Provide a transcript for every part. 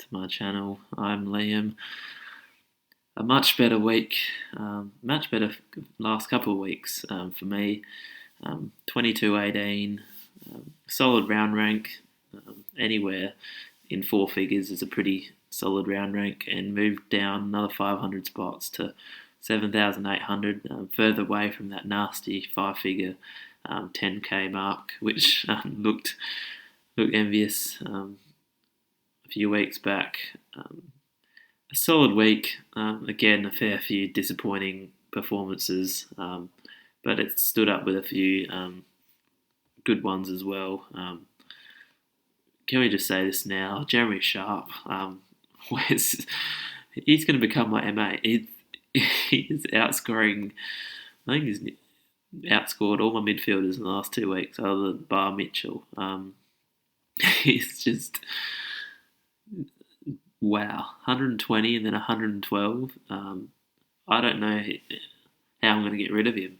to my channel. I'm Liam. A much better week, much better last couple of weeks for me. 22-18, solid round rank. Anywhere in four figures is a pretty solid round rank, and moved down another 500 spots to 7,800, further away from that nasty five-figure 10k mark, which looked envious a few weeks back. A solid week. Again, a fair few disappointing performances, but it stood up with a few good ones as well. Can we just say this now? Jeremy Sharp, he's going to become my MA. He's outscoring. I think he's outscored all my midfielders in the last 2 weeks, other than Bar Mitchell. He's just wow, 120 and then 112. I don't know how I'm going to get rid of him.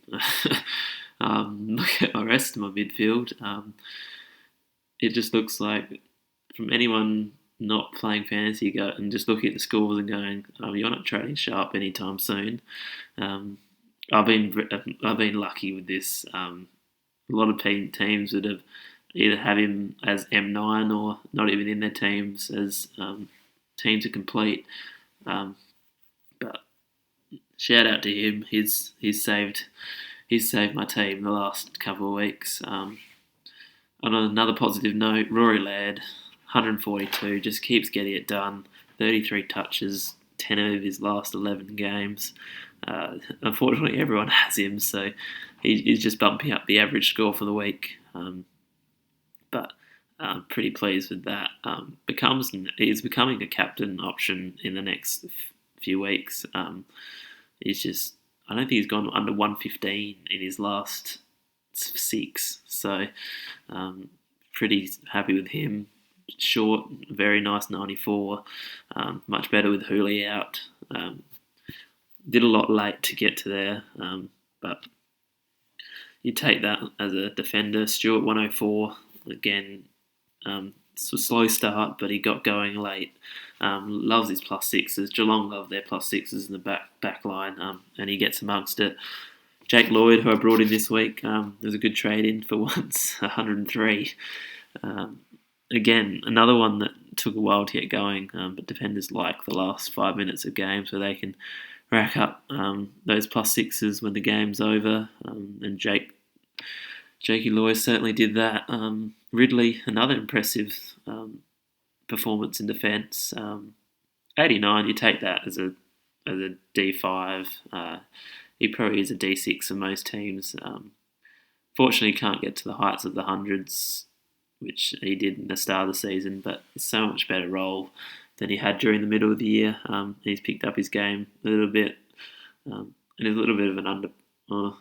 Look at the rest of my midfield. It just looks like, from anyone not playing fantasy, go and just look at the scores and going, you're not trading Sharp anytime soon. I've been lucky with this. A lot of teams would have either have him as M9 or not even in their teams as team to complete. But shout out to him. He's saved my team the last couple of weeks. On another positive note, Rory Laird, 142, just keeps getting it done. 33 touches, 10 of his last 11 games. Unfortunately, everyone has him, so he's just bumping up the average score for the week. But I'm pretty pleased with that. He's becoming a captain option in the next few weeks. I don't think he's gone under 115 in his last 6, so pretty happy with him. Short, very nice 94. Much better with Hooley out. Did a lot late to get to there, but you take that as a defender. Stewart 104 again. It's a slow start, but he got going late. Loves his plus sixes. Geelong love their plus sixes in the back line, and he gets amongst it. Jake Lloyd, who I brought in this week, was a good trade in for once, 103. Again, another one that took a while to get going, but defenders like the last 5 minutes of games where they can rack up those plus sixes when the game's over, and Jakey Lloyd certainly did that. Ridley, another impressive performance in defence. 89, you take that as a D5. He probably is a D6 for most teams. Fortunately, he can't get to the heights of the hundreds, which he did in the start of the season, but it's so much better role than he had during the middle of the year. He's picked up his game a little bit, and is a little bit of an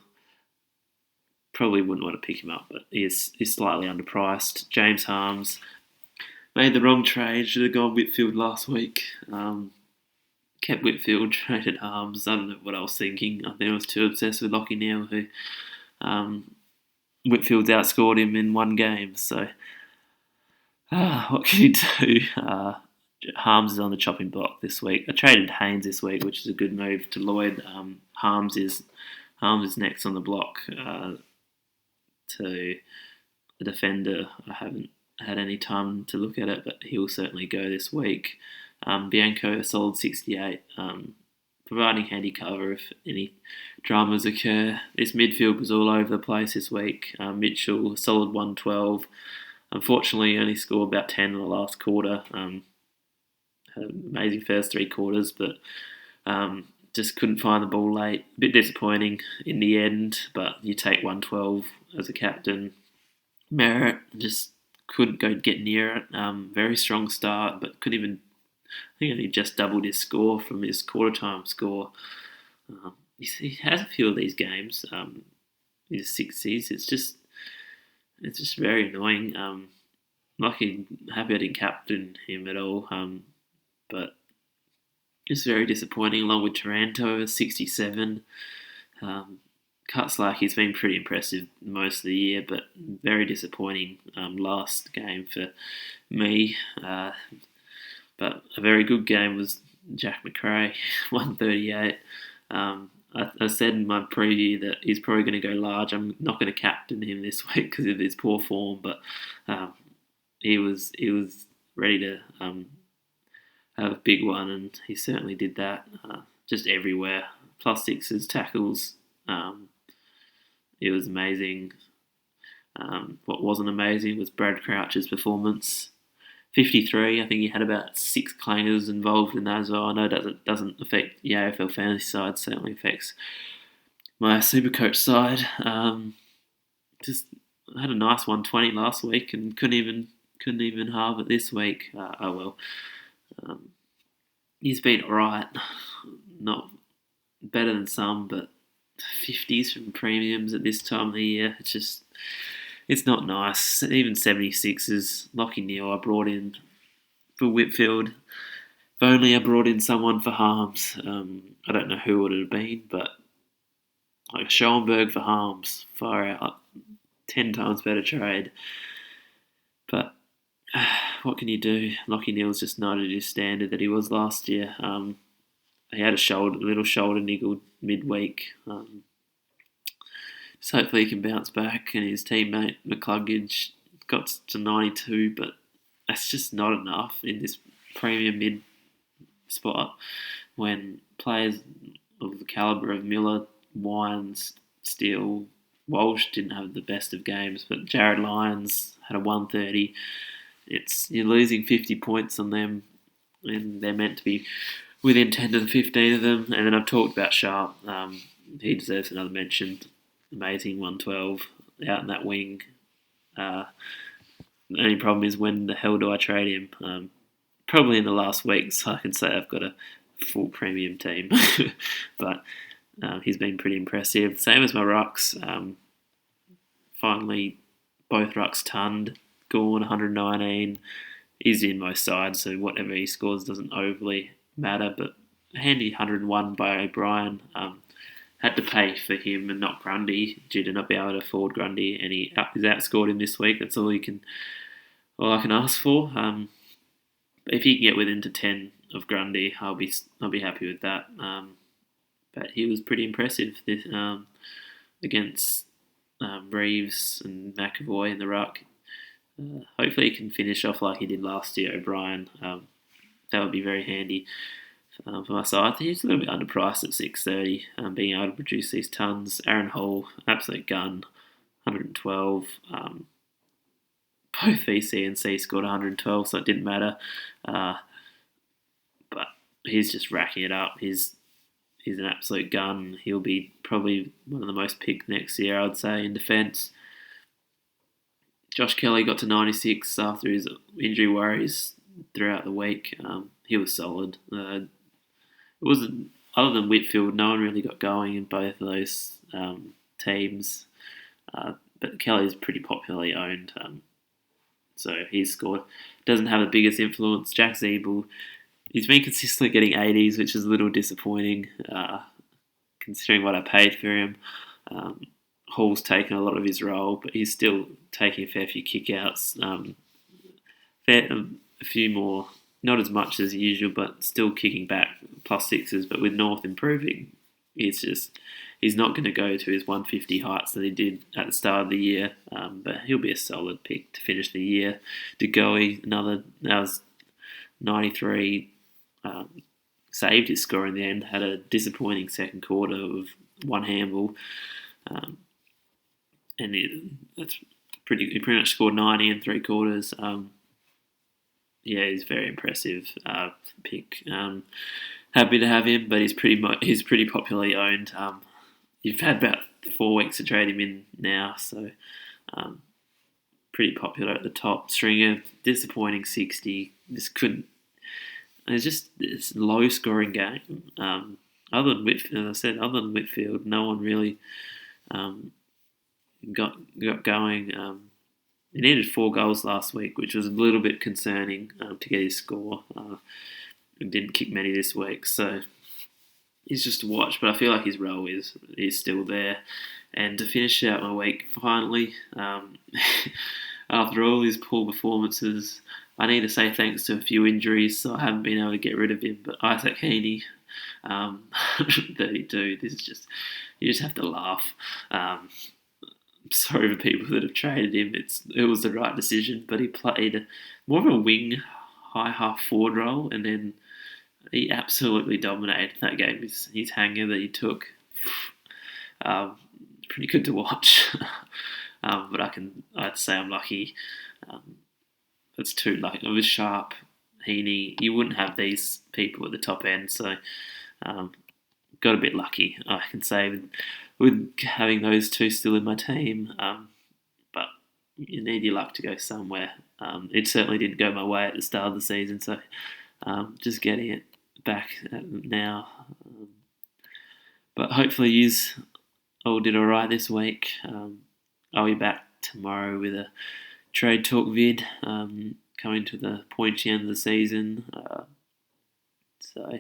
probably wouldn't want to pick him up, but he's slightly underpriced. James Harms made the wrong trade. Should have gone Whitfield last week. Kept Whitfield, traded Harms. I don't know what I was thinking. I think I was too obsessed with Lockie Neal, who Whitfield's outscored him in one game. So what can you do? Harms is on the chopping block this week. I traded Haynes this week, which is a good move to Lloyd. Harms is next on the block to a defender. I haven't had any time to look at it, but he'll certainly go this week. Bianco, a solid 68, providing handy cover if any dramas occur. This midfield was all over the place this week. Mitchell, a solid 112. Unfortunately, only scored about 10 in the last quarter. Had an amazing first 3 quarters, but just couldn't find the ball late. A bit disappointing in the end, but you take 112 as a captain. Merritt just couldn't get near it. Very strong start, but couldn't even. I think he just doubled his score from his quarter-time score. He has a few of these games. His 60s. It's just very annoying. Happy I didn't captain him at all. But just very disappointing. Along with Taranto, 67. Cuts like he's been pretty impressive most of the year, but very disappointing last game for me. But a very good game was Jack McRae, 138. I said in my preview that he's probably going to go large. I'm not going to captain him this week because of his poor form, but um, he was ready to have a big one, and he certainly did that. Just everywhere, plus sixes, tackles. It was amazing. What wasn't amazing was Brad Crouch's performance. 53. I think he had about 6 clangers involved in that as well. I know that doesn't affect the AFL Fantasy side. Certainly affects my Supercoach side. Just had a nice 120 last week and couldn't even halve it this week. Oh well. He's been alright. Not better than some, but 50s from premiums at this time of the year. It's not nice. Even 76s. Lockie Neal I brought in for Whitfield. If only I brought in someone for Harms. I don't know who it would have been, but like Schoenberg for Harms. Far out. 10 times better trade. But what can you do? Lockie Neal's just not at his standard that he was last year. He had a little shoulder niggled midweek. So hopefully he can bounce back, and his teammate McCluggage got to 92, but that's just not enough in this premium mid spot when players of the calibre of Miller, Wines, Steele, Walsh didn't have the best of games, but Jared Lyons had a 130. You're losing 50 points on them, and they're meant to be within 10 to 15 of them. And then I've talked about Sharp. He deserves another mention. Amazing 112 out in that wing. The only problem is when the hell do I trade him? Probably in the last week, so I can say I've got a full premium team. But he's been pretty impressive. Same as my rucks. Finally, both rucks tonned. Gorn 119. He's in my side, so whatever he scores doesn't overly matter. But a handy 101 by O'Brien. Had to pay for him and not Grundy due to not be able to afford Grundy, and he's outscored him this week. That's all I can ask for. But if he can get within to 10 of Grundy, I'll be happy with that. But he was pretty impressive against Reeves and McAvoy in the ruck. Hopefully he can finish off like he did last year, O'Brien. That would be very handy. For my side, I think he's a little bit underpriced at 630, being able to produce these tons. Aaron Hall, absolute gun, 112. Both VC and C scored 112, so it didn't matter. But he's just racking it up. He's an absolute gun. He'll be probably one of the most picked next year, I'd say, in defence. Josh Kelly got to 96 after his injury worries throughout the week. He was solid. It wasn't, other than Whitfield, no one really got going in both of those teams. But Kelly's pretty popularly owned, so he's scored. Doesn't have the biggest influence. Jack Zeeble, he's been consistently getting 80s, which is a little disappointing considering what I paid for him. Hall's taken a lot of his role, but he's still taking a fair few kickouts. A few more. Not as much as usual, but still kicking back plus sixes. But with North improving, he's not going to go to his 150 heights that he did at the start of the year. But he'll be a solid pick to finish the year. DeGoey, that was 93. Saved his score in the end. Had a disappointing second quarter of one handball. He pretty much scored 90 in 3 quarters. Yeah, he's very impressive pick. Happy to have him, but he's pretty popularly owned. You've had about 4 weeks to trade him in now, so pretty popular at the top. Stringer, disappointing 60. It's a low scoring game. Other than Whitfield, no one really got going. He needed 4 goals last week, which was a little bit concerning to get his score. He didn't kick many this week, so he's just a watch. But I feel like his role is still there. And to finish out my week, finally, after all his poor performances, I need to say thanks to a few injuries, so I haven't been able to get rid of him. But Isaac Heaney, 32. This is just, you just have to laugh. Sorry for people that have traded him. It was the right decision, but he played more of a wing, high half forward role, and then he absolutely dominated that game. His hanger that he took, pretty good to watch. But I'd say I'm lucky. It's too lucky. It was Sharp, Heaney. You wouldn't have these people at the top end, so got a bit lucky, I can say, with having those two still in my team. But you need your luck to go somewhere. It certainly didn't go my way at the start of the season, so just getting it back now. But hopefully you all did alright this week. I'll be back tomorrow with a trade talk vid coming to the pointy end of the season. So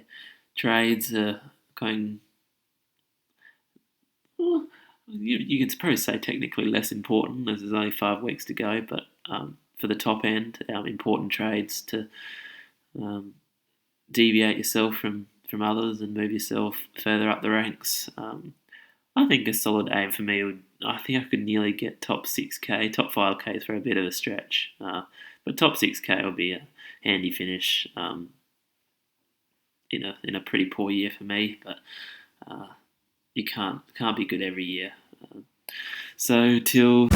trades are going, well, you can probably say technically less important as there's only 5 weeks to go, but for the top end, important trades to deviate yourself from others and move yourself further up the ranks. I think a solid aim for me I think I could nearly get top 6k, top 5k for a bit of a stretch. But top 6k will be a handy finish in a pretty poor year for me. But you can't be good every year. So till